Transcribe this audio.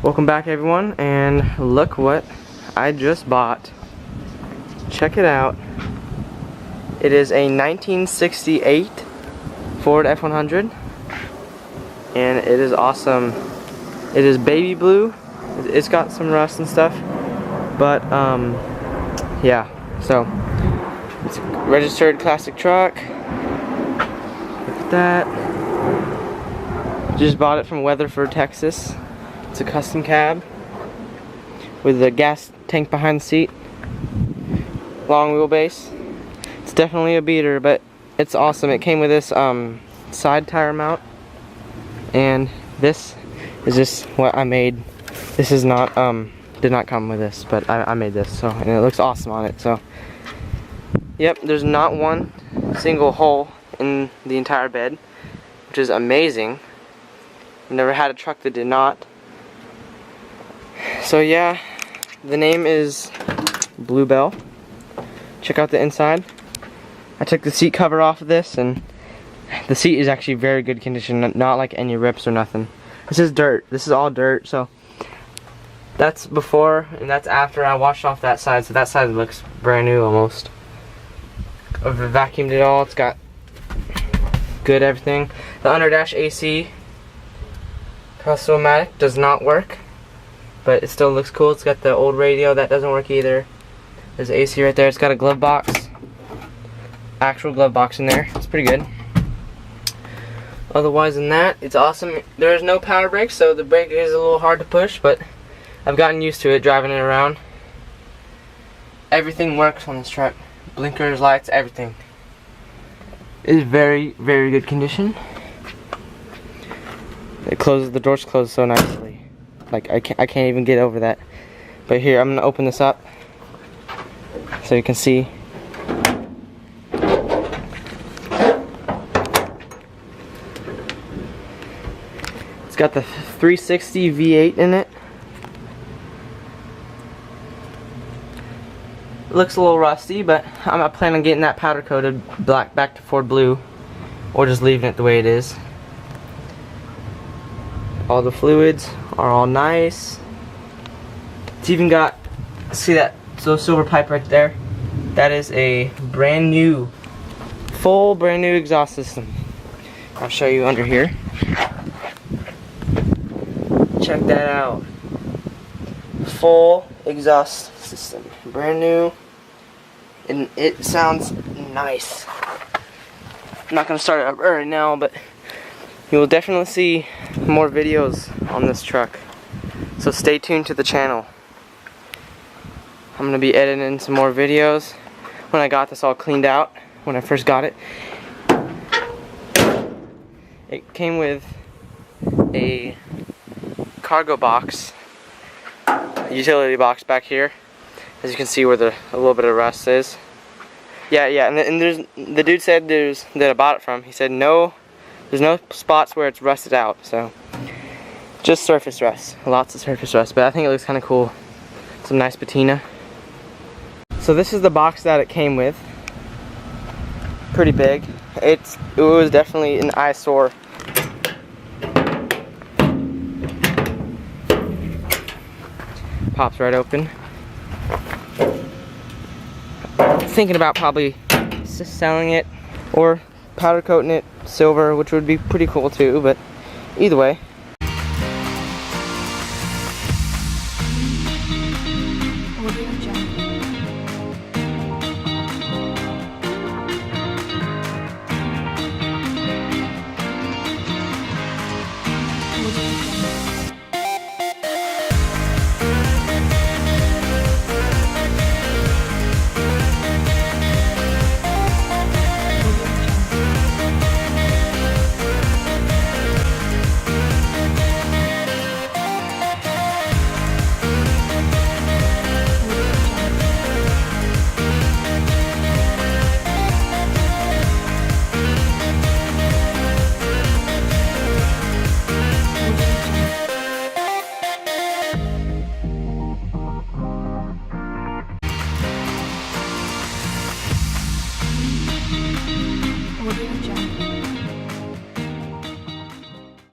Welcome back, everyone, and look what I just bought. Check it out. It is a 1968 Ford F-100 and it is awesome. It is baby blue. It's got some rust and stuff, but yeah, so it's a registered classic truck. Look at that. Just bought it from Weatherford, Texas. It's a custom cab with a gas tank behind the seat, long wheelbase. It's definitely a beater, but it's awesome. It came with this side tire mount, and this is just what I made. This is not did not come with this, but I made this, so, and it looks awesome on it. So yep, there's not one single hole in the entire bed, which is amazing. I've never had a truck that did not. So yeah, the name is Bluebell. Check out the inside. I took the seat cover off of this, and the seat is actually very good condition, not like any rips or nothing. This is dirt. This is all dirt, so that's before and that's after I washed off that side, so that side looks brand new almost. I've vacuumed it all. It's got good everything. The under dash AC Cross-O-Matic does not work, but it still looks cool. It's got the old radio that doesn't work either. There's AC right there. It's got a glove box, actual glove box in there. It's pretty good. Otherwise than that, it's awesome. There is no power brake, so the brake is a little hard to push, but I've gotten used to it driving it around. Everything works on this truck. Blinkers, lights, everything. It is very, very good condition. It closes, the doors close so nicely. Like I can't even get over that. But here, I'm gonna open this up so you can see. It's got the 360 V8 in it. Looks a little rusty, but I'm not planning on getting that powder coated black back to Ford blue, or just leaving it the way it is. All the fluids are all nice. It's even got, see that silver pipe right there? That is a brand new, full brand new exhaust system. I'll show you under here. Check that out. Full exhaust system, brand new, and it sounds nice. I'm not gonna start it up right now, but you will definitely see more videos on this truck, so stay tuned to the channel. I'm gonna be editing some more videos when I got this all cleaned out. When I first got it, it came with a cargo box, utility box back here, as you can see where a little bit of rust is. Yeah, and there's, the dude said that I bought it from, he said there's no spots where it's rusted out, so just surface rust, lots of surface rust, but I think it looks kind of cool. Some nice patina. So this is the box that it came with. Pretty big. It was definitely an eyesore. Pops right open. Thinking about probably selling it or powder coating it silver, which would be pretty cool too, but either way. Audio